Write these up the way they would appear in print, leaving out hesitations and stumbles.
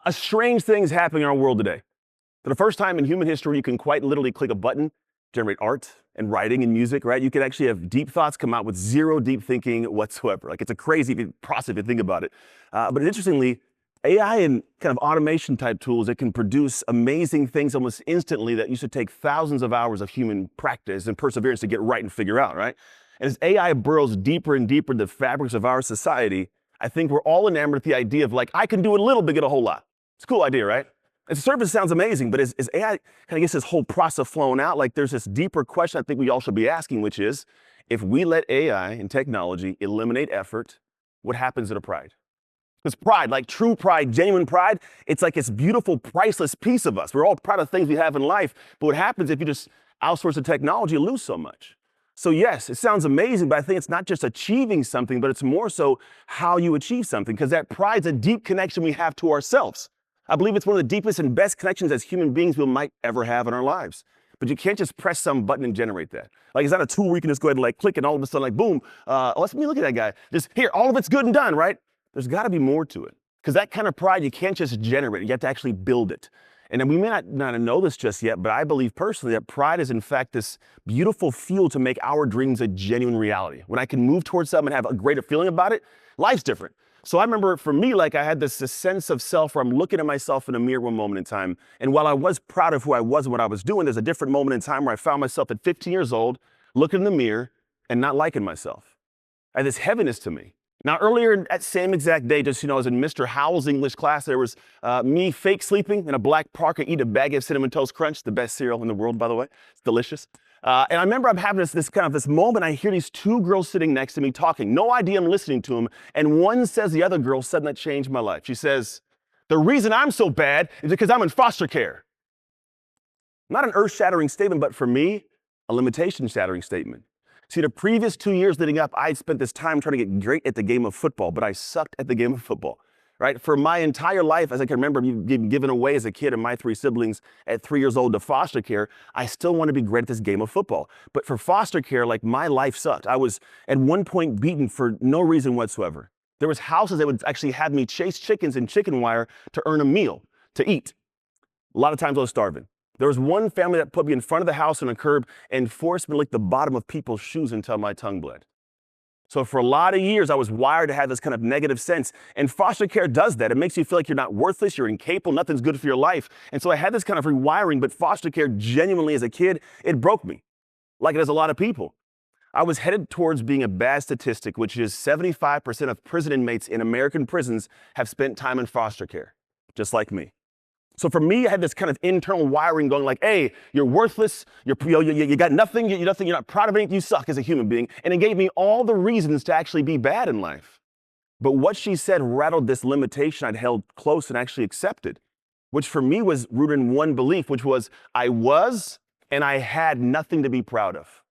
A strange thing is happening in our world today. For the first time in human history, you can quite literally click a button, generate art and writing and music, right? You can actually have deep thoughts come out with zero deep thinking whatsoever. Like, it's a crazy process if you think about it. But interestingly, AI and kind of automation type tools that can produce amazing things almost instantly that used to take thousands of hours of human practice and perseverance to get right and figure out, right? And as AI burrows deeper and deeper into the fabrics of our society, I think we're all enamored with the idea of, like, I can do a little bit, get a whole lot. It's a cool idea, right? And the surface sounds amazing, but as AI kind of gets this whole process flown out, like, there's this deeper question I think we all should be asking, which is, if we let AI and technology eliminate effort, what happens to the pride? Because pride, like true pride, genuine pride, it's like this beautiful, priceless piece of us. We're all proud of things we have in life, but what happens if you just outsource the technology, you lose so much. So yes, it sounds amazing, but I think it's not just achieving something, but it's more so how you achieve something, because that pride's a deep connection we have to ourselves. I believe it's one of the deepest and best connections as human beings we might ever have in our lives. But you can't just press some button and generate that. Like, it's not a tool where you can just go ahead and like click and all of a sudden, like, boom, let me look at that guy. Just here, all of it's good and done, right? There's got to be more to it, because that kind of pride, you can't just generate it. You have to actually build it. And then we may not know this just yet, but I believe personally that pride is in fact this beautiful fuel to make our dreams a genuine reality. When I can move towards something and have a greater feeling about it, life's different. So I remember for me, like, I had this sense of self where I'm looking at myself in a mirror one moment in time. And while I was proud of who I was and what I was doing, there's a different moment in time where I found myself at 15 years old, looking in the mirror and not liking myself. I had this heaviness to me. Now, earlier that same exact day, just, I was in Mr. Howell's English class. There was me fake sleeping in a black parka, eating a bag of Cinnamon Toast Crunch, the best cereal in the world, by the way. It's delicious. And I remember I'm having this moment. I hear these two girls sitting next to me talking. No idea I'm listening to them. And one says the other girl, suddenly that changed my life. She says, "The reason I'm so bad is because I'm in foster care." Not an earth-shattering statement, but for me, a limitation-shattering statement. See, the previous 2 years leading up, I had spent this time trying to get great at the game of football, but I sucked at the game of football, right? For my entire life, as I can remember, being given away as a kid and my 3 siblings at 3 years old to foster care, I still want to be great at this game of football. But for foster care, like, my life sucked. I was at one point beaten for no reason whatsoever. There was houses that would actually have me chase chickens in chicken wire to earn a meal, to eat. A lot of times I was starving. There was one family that put me in front of the house on a curb and forced me to lick the bottom of people's shoes until my tongue bled. So for a lot of years, I was wired to have this kind of negative sense. And foster care does that. It makes you feel like you're not worthless, you're incapable, nothing's good for your life. And so I had this kind of rewiring, but foster care genuinely as a kid, it broke me, like it does a lot of people. I was headed towards being a bad statistic, which is 75% of prison inmates in American prisons have spent time in foster care, just like me. So for me, I had this kind of internal wiring going like, hey, you're worthless, you got nothing, you're not proud of anything, you suck as a human being. And it gave me all the reasons to actually be bad in life. But what she said rattled this limitation I'd held close and actually accepted, which for me was rooted in one belief, which was I was and I had nothing to be proud of.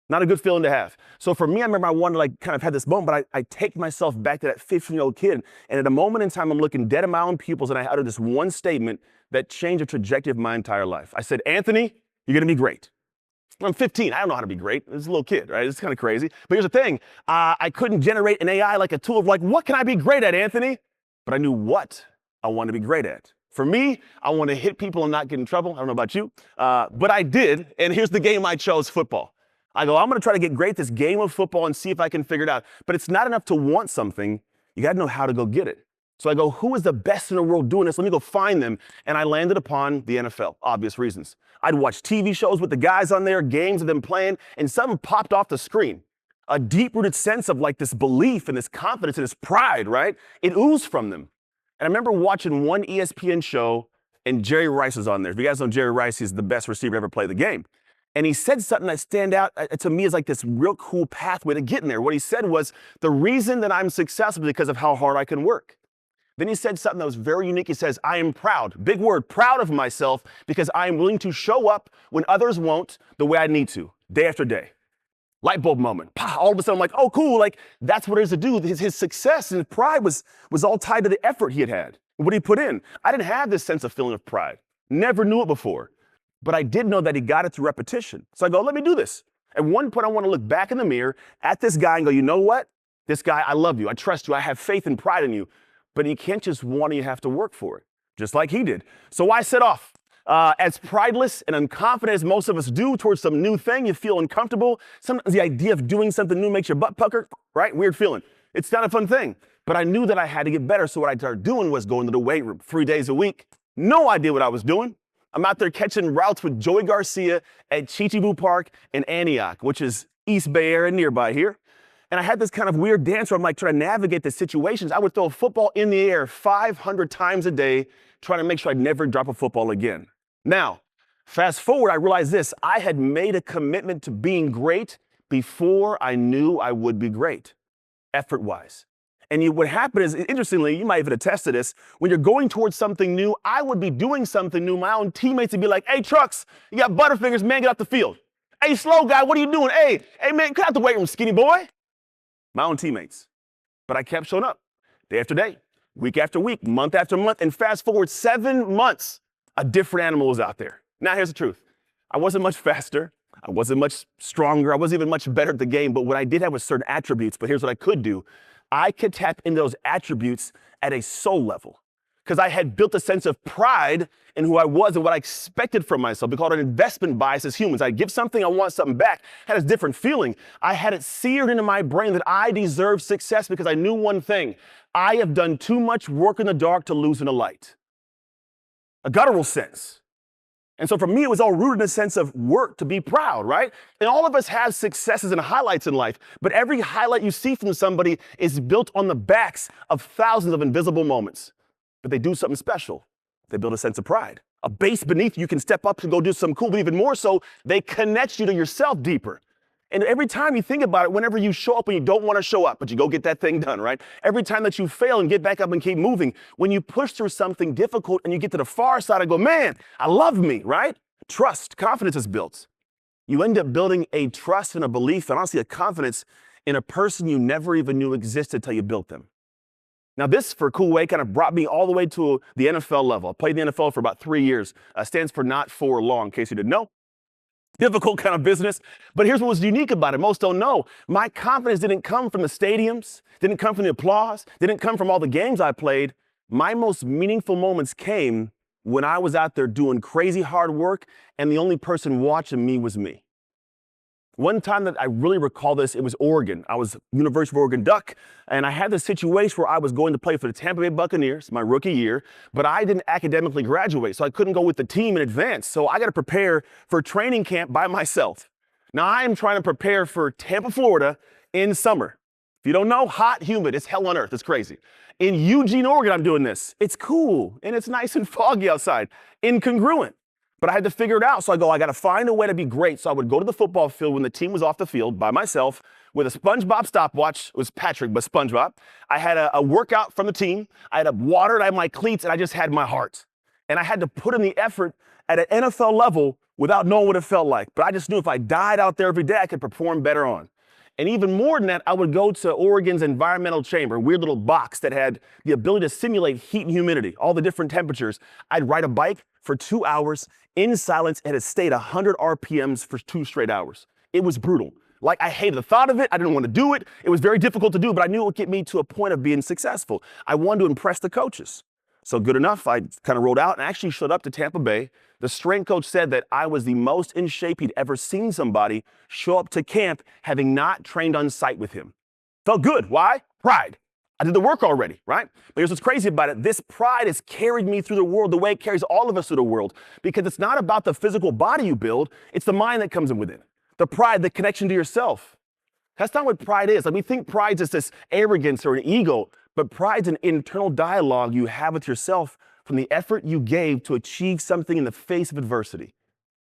Not a good feeling to have. So for me, I remember I wanted to like kind of have this moment, but I take myself back to that 15-year-old kid. And at a moment in time, I'm looking dead in my own pupils and I uttered this one statement that changed the trajectory of my entire life. I said, "Anthony, you're gonna be great." I'm 15, I don't know how to be great. This is a little kid, right? It's kind of crazy. But here's the thing, I couldn't generate an AI like a tool of like, what can I be great at, Anthony? But I knew what I wanted to be great at. For me, I want to hit people and not get in trouble. I don't know about you, but I did. And here's the game I chose, football. I go, I'm going to try to get great at this game of football and see if I can figure it out. But it's not enough to want something. You got to know how to go get it. So I go, who is the best in the world doing this? Let me go find them. And I landed upon the NFL, obvious reasons. I'd watch TV shows with the guys on there, games of them playing, and something popped off the screen. A deep-rooted sense of like this belief and this confidence and this pride, right? It oozed from them. And I remember watching one ESPN show, and Jerry Rice was on there. If you guys know Jerry Rice, he's the best receiver ever played the game. And he said something that stand out to me as like this real cool pathway to getting there. What he said was, the reason that I'm successful is because of how hard I can work. Then he said something that was very unique. He says, I am proud, big word, proud of myself because I am willing to show up when others won't the way I need to, day after day. Light bulb moment. All of a sudden I'm like, oh, cool. Like, that's what it is to do. His success and his pride was all tied to the effort he had. What he put in. I didn't have this sense of feeling of pride. Never knew it before. But I did know that he got it through repetition. So I go, let me do this. At one point, I want to look back in the mirror at this guy and go, you know what? This guy, I love you. I trust you. I have faith and pride in you. But you can't just want it. You have to work for it. just like he did. So I set off. As prideless and unconfident as most of us do towards some new thing, you feel uncomfortable. Sometimes the idea of doing something new makes your butt pucker, right? Weird feeling. It's not a fun thing. But I knew that I had to get better, so what I started doing was going to the weight room 3 days a week. No idea what I was doing. I'm out there catching routes with Joey Garcia at Chichibu Park in Antioch, which is East Bay Area nearby here. And I had this kind of weird dance where I'm like trying to navigate the situations. I would throw a football in the air 500 times a day, trying to make sure I'd never drop a football again. Now, fast forward, I realized this. I had made a commitment to being great before I knew I would be great, effort-wise. And what happened is, interestingly, you might even attest to this, when you're going towards something new, I would be doing something new. My own teammates would be like, hey, Trucks, you got butterfingers, man, get off the field. Hey, slow guy, what are you doing? Hey, man, get out the weight room, skinny boy. My own teammates. But I kept showing up day after day, week after week, month after month, and fast forward 7 months, a different animal was out there. Now, here's the truth. I wasn't much faster. I wasn't much stronger. I wasn't even much better at the game. But what I did have was certain attributes. But here's what I could do. I could tap into those attributes at a soul level because I had built a sense of pride in who I was and what I expected from myself. We call it an investment bias as humans. I give something, I want something back. I had a different feeling. I had it seared into my brain that I deserve success because I knew one thing. I have done too much work in the dark to lose in the light. A guttural sense. And so for me, it was all rooted in a sense of work to be proud, right? And all of us have successes and highlights in life, but every highlight you see from somebody is built on the backs of thousands of invisible moments. But they do something special. They build a sense of pride. A base beneath you can step up to go do something cool, but even more so, they connect you to yourself deeper. And every time you think about it, whenever you show up when you don't want to show up, but you go get that thing done, right? Every time that you fail and get back up and keep moving, when you push through something difficult and you get to the far side and go, man, I love me, right? Trust, confidence is built. You end up building a trust and a belief and honestly a confidence in a person you never even knew existed till you built them. Now this, for a cool way, kind of brought me all the way to the NFL level. I played in the NFL for about 3 years. Stands for not for long, in case you didn't know. Difficult kind of business. But here's what was unique about it. Most don't know. My confidence didn't come from the stadiums, didn't come from the applause, didn't come from all the games I played. My most meaningful moments came when I was out there doing crazy hard work and the only person watching me was me. One time that I really recall this, it was Oregon. I was University of Oregon Duck, and I had this situation where I was going to play for the Tampa Bay Buccaneers my rookie year, but I didn't academically graduate, so I couldn't go with the team in advance. So I got to prepare for training camp by myself. Now I am trying to prepare for Tampa, Florida in summer. If you don't know, hot, humid, it's hell on earth, it's crazy. In Eugene, Oregon, I'm doing this. It's cool, and it's nice and foggy outside, incongruent. But I had to figure it out. So I got to find a way to be great. So I would go to the football field when the team was off the field by myself with a SpongeBob stopwatch. It was Patrick, but SpongeBob. I had a workout from the team. I had a water, and I had my cleats, and I just had my heart. And I had to put in the effort at an NFL level without knowing what it felt like. But I just knew if I died out there every day, I could perform better on. And even more than that, I would go to Oregon's environmental chamber, a weird little box that had the ability to simulate heat and humidity, all the different temperatures. I'd ride a bike for 2 hours in silence and it stayed 100 RPMs for 2 straight hours. It was brutal. Like, I hated the thought of it. I didn't want to do it. It was very difficult to do, but I knew it would get me to a point of being successful. I wanted to impress the coaches. So good enough, I kind of rolled out and actually showed up to Tampa Bay. The strength coach said that I was the most in shape he'd ever seen somebody show up to camp having not trained on site with him. Felt good. Why? Pride. I did the work already, right? But here's what's crazy about it. This pride has carried me through the world the way it carries all of us through the world, because it's not about the physical body you build. It's the mind that comes in with it. The pride, the connection to yourself. That's not what pride is. Like, we think pride is this arrogance or an ego, but pride's an internal dialogue you have with yourself from the effort you gave to achieve something in the face of adversity.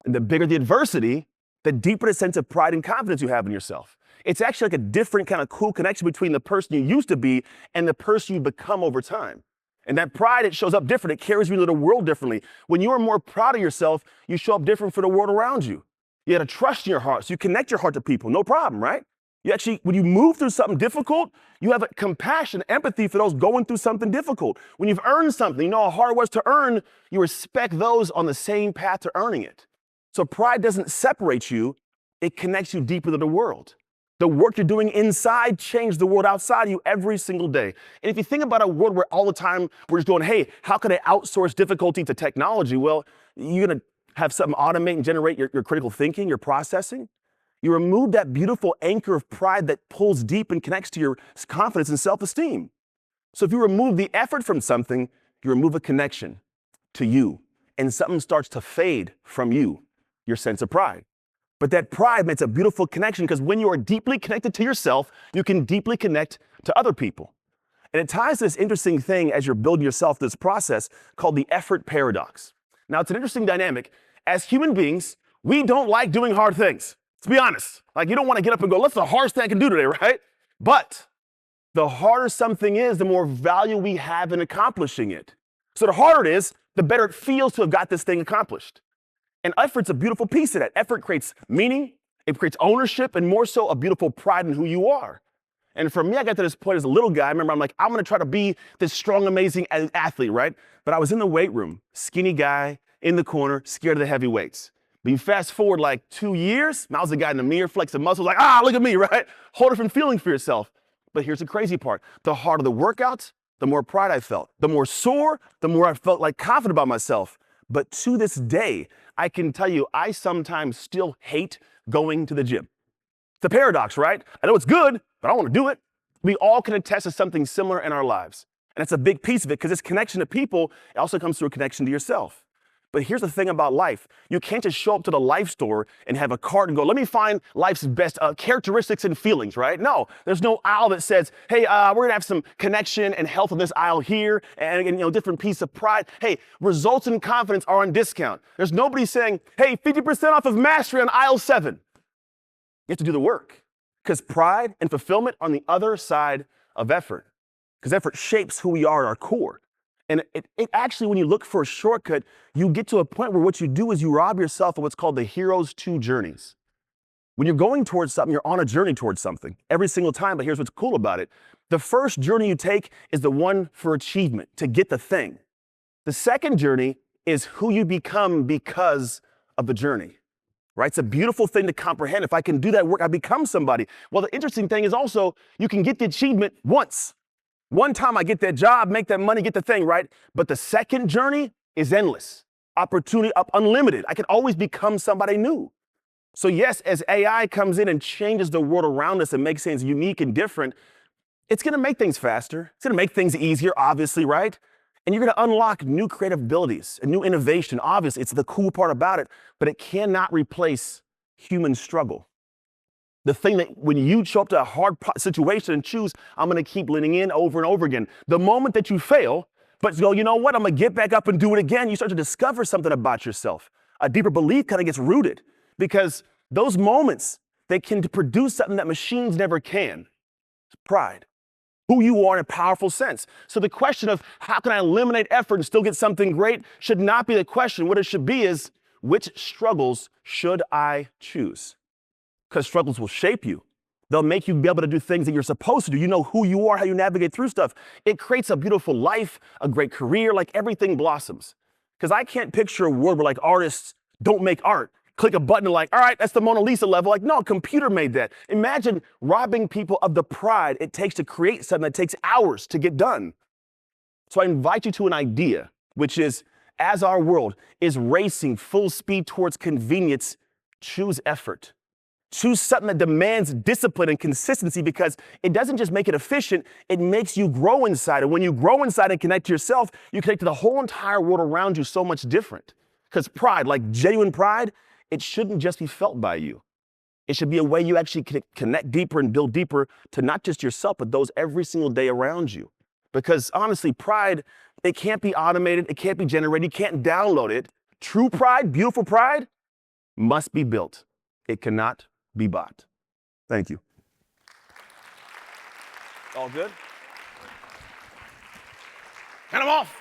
And the bigger the adversity, the deeper the sense of pride and confidence you have in yourself. It's actually like a different kind of cool connection between the person you used to be and the person you become over time. And that pride, it shows up different. It carries you into the world differently. When you are more proud of yourself, you show up different for the world around you. You got to trust in your heart, so you connect your heart to people, no problem, right? You actually, when you move through something difficult, you have a compassion, empathy for those going through something difficult. When you've earned something, you know how hard it was to earn, you respect those on the same path to earning it. So pride doesn't separate you, it connects you deeper to the world. The work you're doing inside changes the world outside of you every single day. And if you think about a world where all the time we're just going, hey, how can I outsource difficulty to technology? Well, you're going to have something automate and generate your critical thinking, your processing. You remove that beautiful anchor of pride that pulls deep and connects to your confidence and self-esteem. So if you remove the effort from something, you remove a connection to you, and something starts to fade from you, your sense of pride. But that pride makes a beautiful connection because when you are deeply connected to yourself, you can deeply connect to other people. And it ties this interesting thing as you're building yourself, this process called the effort paradox. Now, it's an interesting dynamic. As human beings, we don't like doing hard things. Let's be honest. Like, you don't want to get up and go, what's the hardest thing I can do today, right? But the harder something is, the more value we have in accomplishing it. So the harder it is, the better it feels to have got this thing accomplished. And effort's a beautiful piece of that. Effort creates meaning, it creates ownership, and more so a beautiful pride in who you are. And for me, I got to this point as a little guy. I remember I'm like, I'm gonna try to be this strong, amazing athlete, right? But I was in the weight room, skinny guy, in the corner, scared of the heavy weights. But you fast forward like 2 years, I was the guy in the mirror flexing muscles like, look at me, right? Whole different feeling for yourself. But here's the crazy part. The harder the workouts, the more pride I felt. The more sore, the more I felt like confident about myself. But to this day, I can tell you, I sometimes still hate going to the gym. It's a paradox, right? I know it's good, but I don't want to do it. We all can attest to something similar in our lives. And it's a big piece of it because this connection to people, it also comes through a connection to yourself. But here's the thing about life. You can't just show up to the life store and have a cart and go, let me find life's best characteristics and feelings, right? No, there's no aisle that says, hey, we're going to have some connection and health in this aisle here and different piece of pride. Hey, results and confidence are on discount. There's nobody saying, hey, 50% off of mastery on aisle 7. You have to do the work because pride and fulfillment are on the other side of effort because effort shapes who we are at our core. And it actually, when you look for a shortcut, you get to a point where what you do is you rob yourself of what's called the hero's 2 journeys. When you're going towards something, you're on a journey towards something every single time. But here's what's cool about it. The first journey you take is the one for achievement, to get the thing. The second journey is who you become because of the journey, right? It's a beautiful thing to comprehend. If I can do that work, I become somebody. Well, the interesting thing is also you can get the achievement once. One time I get that job, make that money, get the thing, right? But the second journey is endless. Opportunity up unlimited. I can always become somebody new. So yes, as AI comes in and changes the world around us and makes things unique and different, it's gonna make things faster. It's gonna make things easier, obviously, right? And you're gonna unlock new creative abilities and new innovation. Obviously, it's the cool part about it, but it cannot replace human struggle. The thing that when you show up to a hard situation and choose, I'm going to keep leaning in over and over again. The moment that you fail, but you go, you know what, I'm going to get back up and do it again, you start to discover something about yourself. A deeper belief kind of gets rooted because those moments, they can produce something that machines never can. It's pride. Who you are in a powerful sense. So the question of how can I eliminate effort and still get something great should not be the question. What it should be is, which struggles should I choose? Because struggles will shape you. They'll make you be able to do things that you're supposed to do. You know who you are, how you navigate through stuff. It creates a beautiful life, a great career, like everything blossoms. Because I can't picture a world where like artists don't make art. Click a button and like, all right, that's the Mona Lisa level. Like, no, a computer made that. Imagine robbing people of the pride it takes to create something that takes hours to get done. So I invite you to an idea, which is, as our world is racing full speed towards convenience, choose effort. Choose something that demands discipline and consistency because it doesn't just make it efficient, it makes you grow inside. And when you grow inside and connect to yourself, you connect to the whole entire world around you so much different. Because pride, like genuine pride, it shouldn't just be felt by you. It should be a way you actually connect deeper and build deeper to not just yourself, but those every single day around you. Because honestly, pride, it can't be automated, it can't be generated, you can't download it. True pride, beautiful pride, must be built. It cannot be bought. Thank you. All good? Count them off.